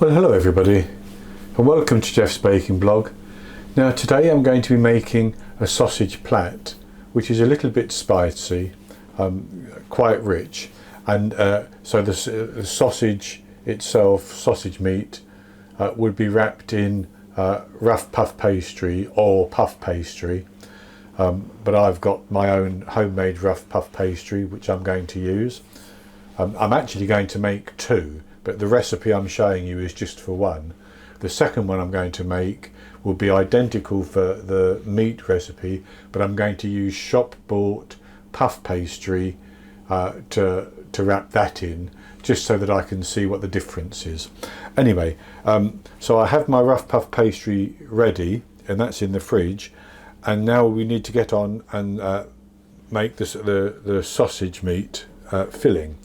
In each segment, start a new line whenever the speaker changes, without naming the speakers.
Well, hello everybody and welcome to Jeff's Baking Blog. Now today I'm going to be making a sausage plait, which is a little bit spicy, quite rich, and so the sausage itself, sausage meat, would be wrapped in rough puff pastry or puff pastry, but I've got my own homemade rough puff pastry which I'm going to use. I'm actually going to make two, but the recipe I'm showing you is just for one. The second one I'm going to make will be identical for the meat recipe, but I'm going to use shop bought puff pastry to wrap that in, just so that I can see what the difference is. Anyway, so I have my rough puff pastry ready, and that's in the fridge, and now we need to get on and make the sausage meat filling.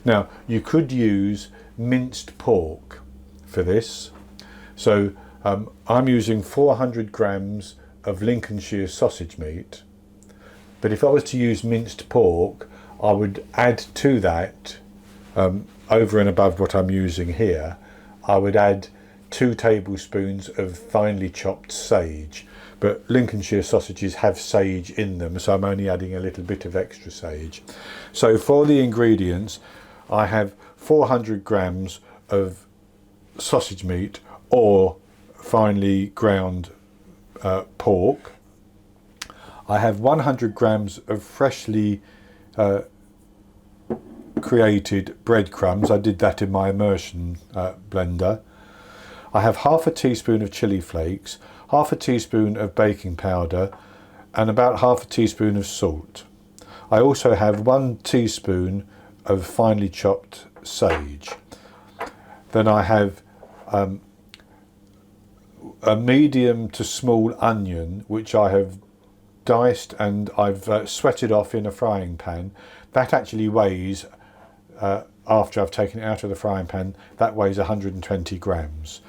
Now you could use minced pork for this, so I'm using 400 grams of Lincolnshire sausage meat, but if I was to use minced pork I would add to that, over and above what I'm using here, I would add 2 tablespoons of finely chopped sage, but Lincolnshire sausages have sage in them, so I'm only adding a little bit of extra sage. So for the ingredients, I have 400 grams of sausage meat or finely ground pork. I have 100 grams of freshly created breadcrumbs. I did that in my immersion blender. I have half a teaspoon of chili flakes, half a teaspoon of baking powder, and about half a teaspoon of salt. I also have 1 teaspoon of finely chopped sage. Then I have a medium to small onion which I have diced and I've sweated off in a frying pan. That actually weighs, after I've taken it out of the frying pan, that weighs 120 grams.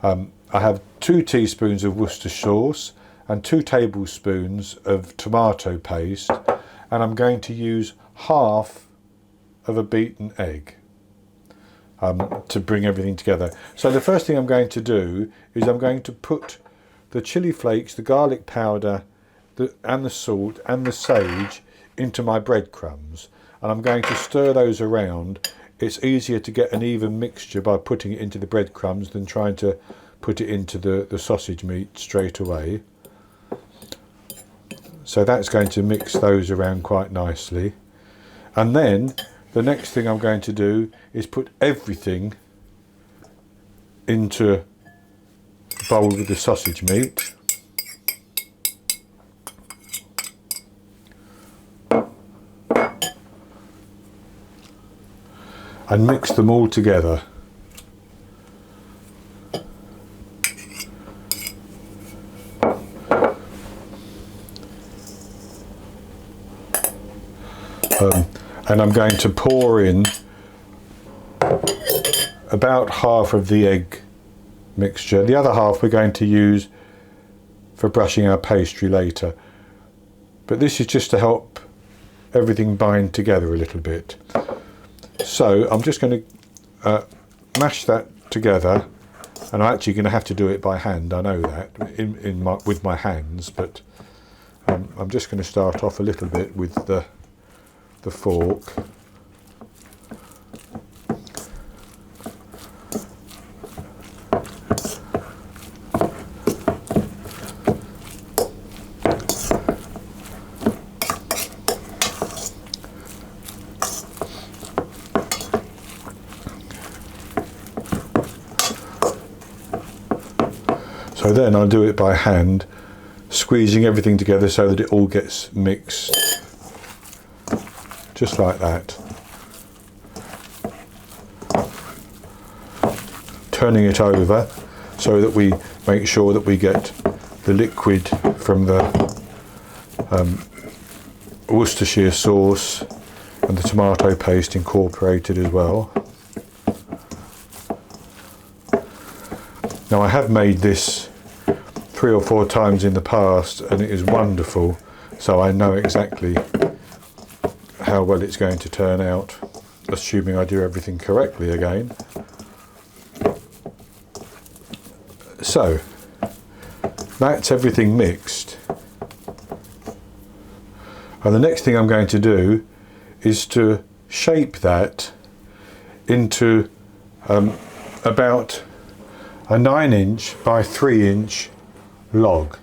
I have 2 teaspoons of Worcestershire sauce and 2 tablespoons of tomato paste, and I'm going to use half of a beaten egg to bring everything together. So the first thing I'm going to do is I'm going to put the chili flakes, the garlic powder, and the salt and the sage into my breadcrumbs, and I'm going to stir those around. It's easier to get an even mixture by putting it into the breadcrumbs than trying to put it into the sausage meat straight away. So that's going to mix those around quite nicely, and then the next thing I'm going to do is put everything into a bowl with the sausage meat. And mix them all together. And I'm going to pour in about half of the egg mixture. The other half we're going to use for brushing our pastry later. But this is just to help everything bind together a little bit. So I'm just going to mash that together, and I'm actually going to have to do it by hand, I know that, with my hands, but I'm just going to start off a little bit with the fork. So then I'll do it by hand, squeezing everything together so that it all gets mixed, just like that. Turning it over so that we make sure that we get the liquid from the Worcestershire sauce and the tomato paste incorporated as well. Now I have made this 3 or 4 times in the past and it is wonderful, so I know exactly how well it's going to turn out, assuming I do everything correctly again. So that's everything mixed, and the next thing I'm going to do is to shape that into about a 9" by 3" log.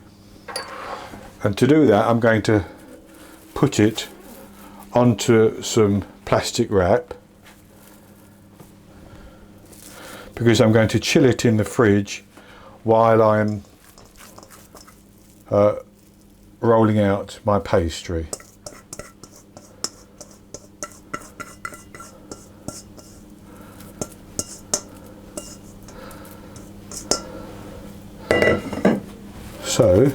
And to do that, I'm going to put it onto some plastic wrap, because I'm going to chill it in the fridge while I'm rolling out my pastry. So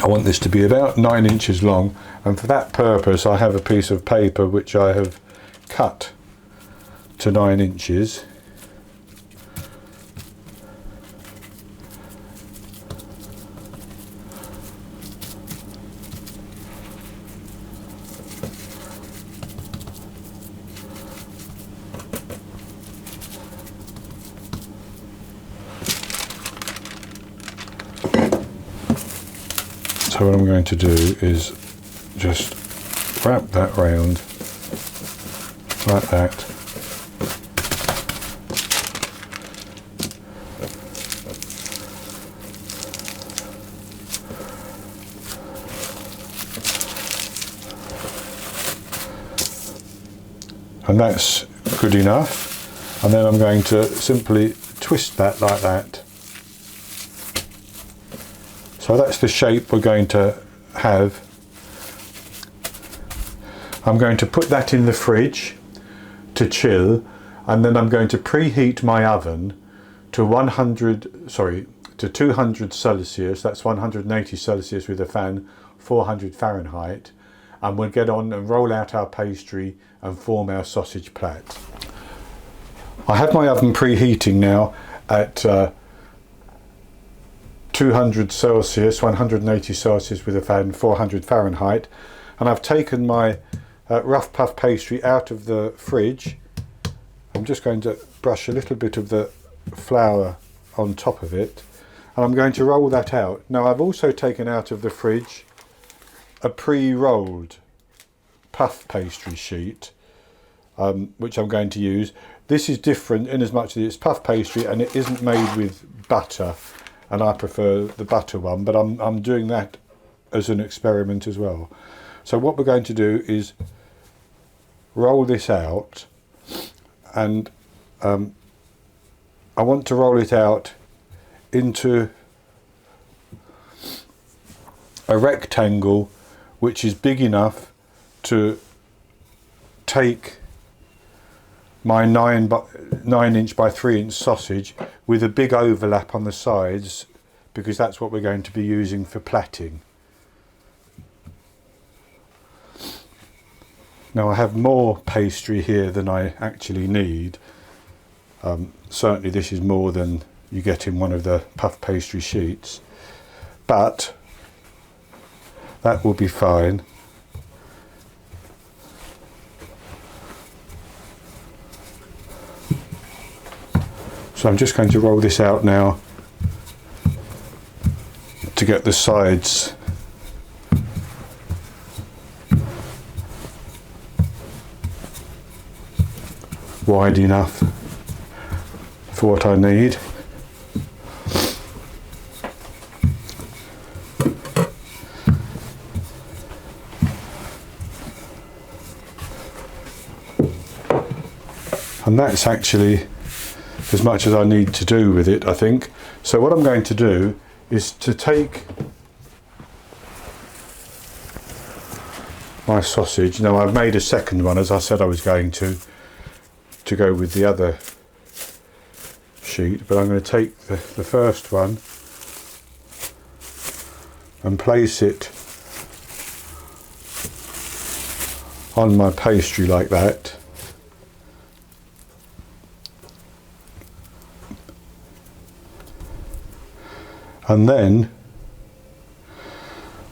I want this to be about 9" long, and for that purpose I have a piece of paper which I have cut to 9". So what I'm going to do is just wrap that round like that. And that's good enough. And then I'm going to simply twist that like that. So that's the shape we're going to have. I'm going to put that in the fridge to chill, and then I'm going to preheat my oven to 200 Celsius, that's 180 Celsius with a fan, 400 Fahrenheit, and we'll get on and roll out our pastry and form our sausage plait. I have my oven preheating now at 200 Celsius, 180 Celsius with a fan, 400 Fahrenheit, and I've taken my rough puff pastry out of the fridge. I'm just going to brush a little bit of the flour on top of it, and I'm going to roll that out. Now I've also taken out of the fridge a pre-rolled puff pastry sheet, which I'm going to use. This is different in as much as it's puff pastry and it isn't made with butter, and I prefer the butter one, but I'm doing that as an experiment as well. So what we're going to do is roll this out, and I want to roll it out into a rectangle which is big enough to take my 9" by 3" sausage, with a big overlap on the sides, because that's what we're going to be using for plaiting. Now I have more pastry here than I actually need. Certainly this is more than you get in one of the puff pastry sheets, but that will be fine. So I'm just going to roll this out now to get the sides wide enough for what I need. And that's actually as much as I need to do with it, I think. So what I'm going to do is to take my sausage. Now I've made a second one, as I said I was going to go with the other sheet, but I'm going to take the first one and place it on my pastry like that. And then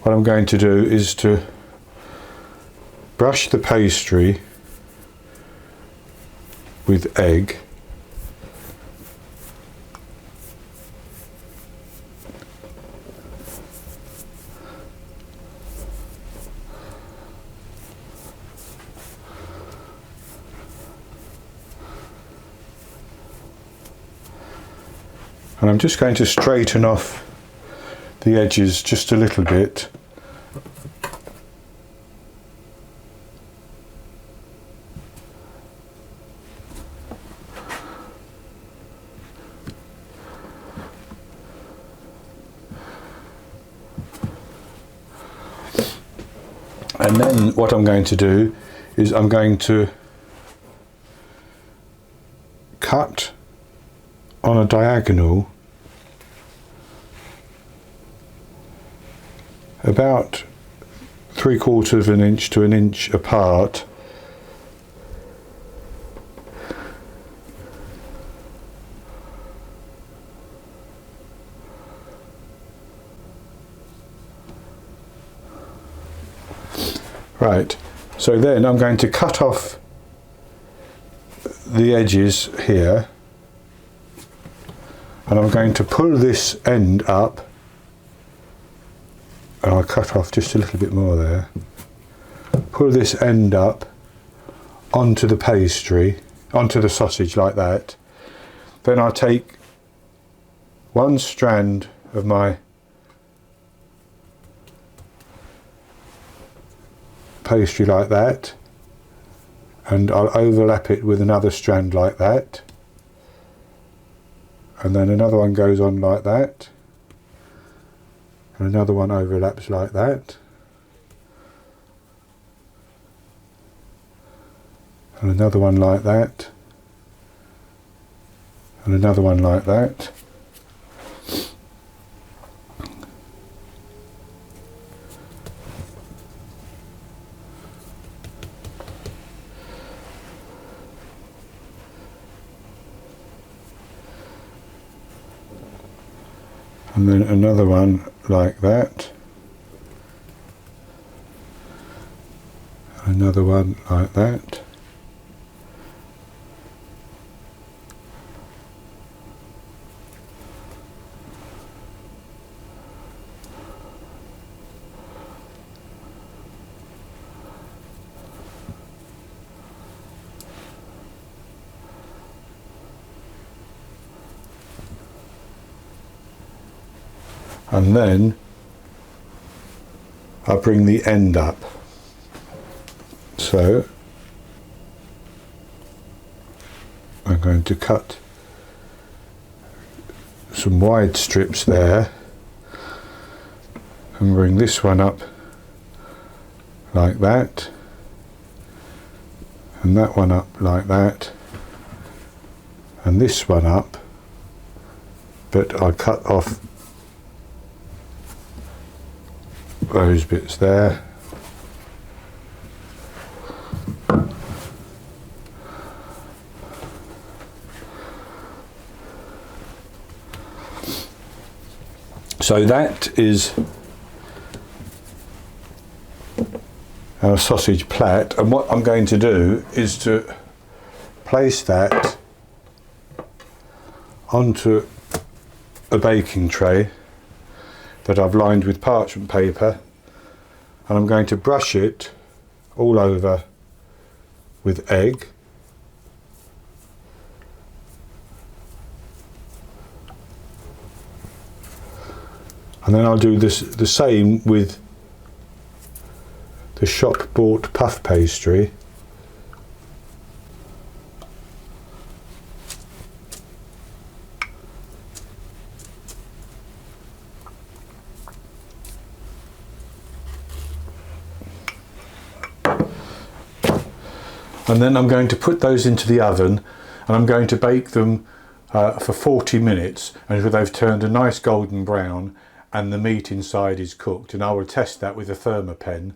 what I'm going to do is to brush the pastry with egg. And I'm just going to straighten off the edges just a little bit. And then what I'm going to do is I'm going to cut on a diagonal about 3/4 of an inch to an inch apart, right. So then I'm going to cut off the edges here, and I'm going to pull this end up, and I'll cut off just a little bit more there. Pull this end up onto the pastry, onto the sausage like that. Then I'll take one strand of my pastry like that, and I'll overlap it with another strand like that, and then another one goes on like that, and another one overlaps like that, and another one like that, and another one like that. And then another one like that, another one like that, and then I bring the end up. So I'm going to cut some wide strips there and bring this one up like that, and that one up like that, and this one up, but I cut off those bits there. So that is our sausage plait, and what I'm going to do is to place that onto a baking tray that I've lined with parchment paper, and I'm going to brush it all over with egg. And then I'll do this the same with the shop bought puff pastry. And then I'm going to put those into the oven, and I'm going to bake them for 40 minutes until they've turned a nice golden brown and the meat inside is cooked. And I will test that with a thermopen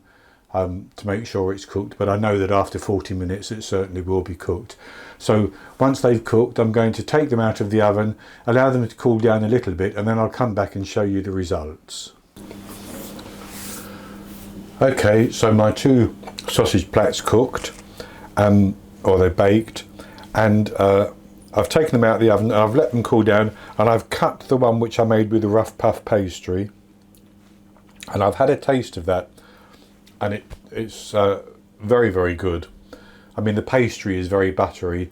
to make sure it's cooked, but I know that after 40 minutes it certainly will be cooked. So once they've cooked, I'm going to take them out of the oven, allow them to cool down a little bit, and then I'll come back and show you the results. Okay, so my two sausage plaits cooked, or they're baked, and I've taken them out of the oven and I've let them cool down, and I've cut the one which I made with the rough puff pastry, and I've had a taste of that, and it's very, very good. I mean, the pastry is very buttery,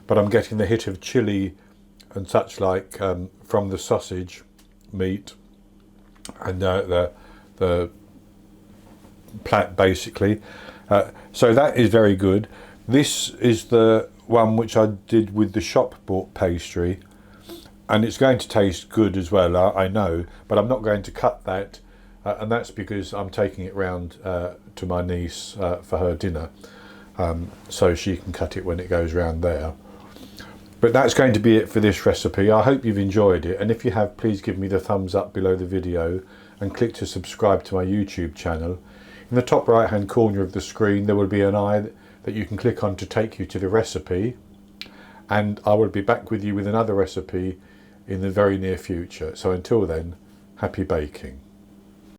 but I'm getting the hit of chilli and such like from the sausage meat and the Plait basically. So that is very good. This is the one which I did with the shop bought pastry, and it's going to taste good as well, I know, but I'm not going to cut that, and that's because I'm taking it round to my niece for her dinner, so she can cut it when it goes round there. But that's going to be it for this recipe. I hope you've enjoyed it, and if you have, please give me the thumbs up below the video and click to subscribe to my YouTube channel. In the top right hand corner of the screen there will be an eye that you can click on to take you to the recipe, and I will be back with you with another recipe in the very near future. So until then, happy baking.